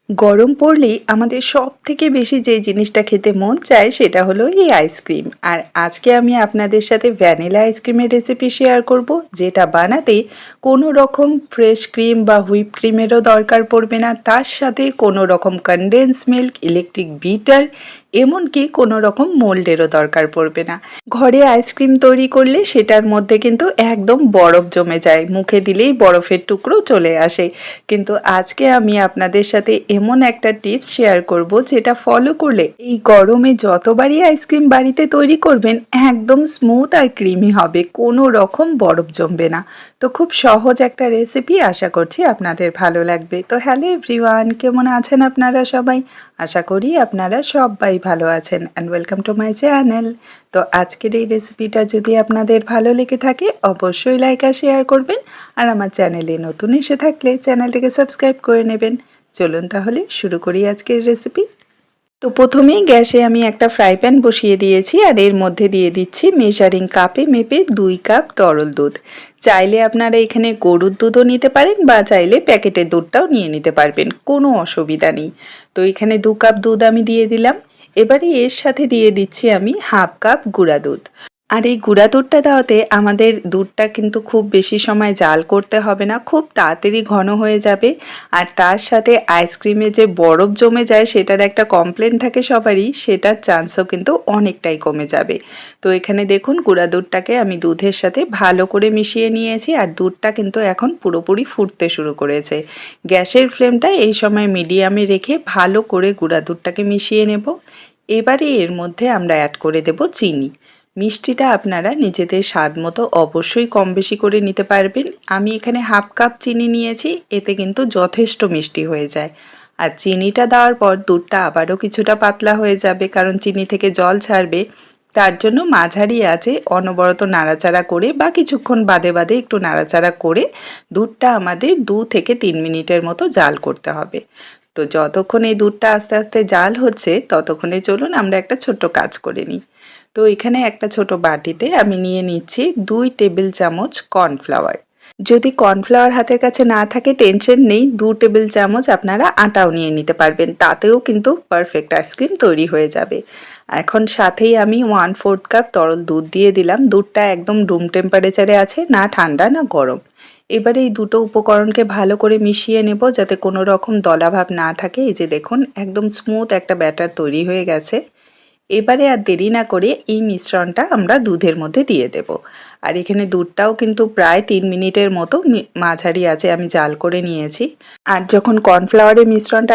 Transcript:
গরম পড়লেই আমাদের সবথেকে বেশি যে জিনিসটা খেতে মন চায় সেটা হলো এই আইসক্রিম। আর আজকে আমি আপনাদের সাথে ভ্যানিলা আইসক্রিমের রেসিপি শেয়ার করব, যেটা বানাতে কোনো রকম ফ্রেশ ক্রিম বা হুইপ ক্রিমেরও দরকার পড়বে না। তার সাথে কোনো রকম কনডেন্স মিল্ক, ইলেকট্রিক বিটার, এমনকি কোনো রকম মোল্ডেরও দরকার পড়বে না। ঘরে আইসক্রিম তৈরি করলে সেটার মধ্যে কিন্তু একদম বরফ জমে যায়, মুখে দিলেই বরফের টুকরো চলে আসে। কিন্তু আজকে আমি আপনাদের সাথে এমন একটা টিপস শেয়ার করব, যেটা ফলো করলে এই গরমে যতবারই আইসক্রিম বাড়িতে তৈরি করবেন একদম স্মুথ আর ক্রিমি হবে, কোনো রকম বরফ জমবে না। তো খুব সহজ একটা রেসিপি, আশা করছি আপনাদের ভালো লাগবে। তো হ্যালো এভরিওয়ান, কেমন আছেন আপনারা সবাই? আশা করি আপনারা সবাই ভালো আছেন and welcome to my channel. তো আজকের এই রেসিপিটা যদি আপনাদের ভালো লেগে থাকে অবশ্যই লাইক আর শেয়ার করবেন, আর আমার চ্যানেলে নতুন এসে থাকলে চ্যানেলটিকে সাবস্ক্রাইব করে নেবেন। চলুন তাহলে শুরু করি আজকের রেসিপি। তো প্রথমেই গ্যাসে আমি একটা ফ্রাই প্যান বসিয়ে দিয়েছি, আর এর মধ্যে দিয়ে দিচ্ছি মেজারিং কাপে মেপে 2 কাপ তরল দুধ। চাইলে আপনারা এখানে গরুর দুধও নিতে পারেন বা চাইলে প্যাকেটের দুধটাও নিয়ে নিতে পারবেন, কোনো অসুবিধা নেই। তো এখানে 2 কাপ দুধ আমি দিয়ে দিলাম। এবারে এর সাথে দিয়ে দিচ্ছি আমি হাফ কাপ গুঁড়া দুধ। আর এই গুঁড়া দুধটা দেওয়াতে আমাদের দুধটা কিন্তু খুব বেশি সময় জাল করতে হবে না, খুব তাড়াতাড়ি ঘন হয়ে যাবে। আর তার সাথে আইসক্রিমে যে বরফ জমে যায় সেটার একটা কমপ্লেন থাকে সবারই, সেটার চান্সও কিন্তু অনেকটাই কমে যাবে। তো এখানে দেখুন গুঁড়া দুধটাকে আমি দুধের সাথে ভালো করে মিশিয়ে নিয়েছি, আর দুধটা কিন্তু এখন পুরোপুরি ফুটতে শুরু করেছে। গ্যাসের ফ্লেমটা এই সময় মিডিয়ামে রেখে ভালো করে গুঁড়া দুধটাকে মিশিয়ে নেব। এবারে এর মধ্যে আমরা অ্যাড করে দেব চিনি। মিষ্টিটা আপনারা নিজেদের স্বাদ মতো অবশ্যই কম বেশি করে নিতে পারবেন। আমি এখানে হাফ কাপ চিনি নিয়েছি, এতে কিন্তু যথেষ্ট মিষ্টি হয়ে যায়। আর চিনিটা দেওয়ার পর দুধটা আবারও কিছুটা পাতলা হয়ে যাবে, কারণ চিনি থেকে জল ছাড়বে। তার জন্য মাঝারি আঁচে অনবরত নাড়াচাড়া করে বা কিছুক্ষণ বাদে বাদে একটু নাড়াচাড়া করে দুধটা আমাদের 2 থেকে 3 মিনিটের মতো জাল করতে হবে। তো যতক্ষণ এই দুধটা আস্তে আস্তে জাল হচ্ছে ততক্ষণে চলুন আমরা একটা ছোট্ট কাজ করে নিই। তো এখানে একটা ছোট বাটিতে আমি নিয়ে নিচ্ছি 2 টেবিল চামচ কর্নফ্লাওয়ার। যদি কর্নফ্লাওয়ার হাতের কাছে না থাকে টেনশন নেই, 2 টেবিল চামচ আপনারা আটাও নিয়ে নিতে পারবেন, তাতেও কিন্তু পারফেক্ট আইসক্রিম তৈরি হয়ে যাবে। এখন সাথেই আমি 1/4 কাপ তরল দুধ দিয়ে দিলাম। দুধটা একদম রুম টেম্পারেচারে আছে, না ঠান্ডা না গরম। এবারে এই দুটো উপকরণকে ভালো করে মিশিয়ে নেব, যাতে কোনো রকম দলাভাব না থাকে। এই যে দেখুন একদম স্মুথ একটা ব্যাটার তৈরি হয়ে গেছে। এবারে আর দেরি না করে এই মিশ্রণটা আমরা দুধের মধ্যে দিয়ে দেব। আর এখানে দুধটাও কিন্তু প্রায় 3 মিনিটের মতো মাঝারি আঁচে আমি জাল করে নিয়েছি। আর যখন কর্নফ্লাওয়ারের মিশ্রণটা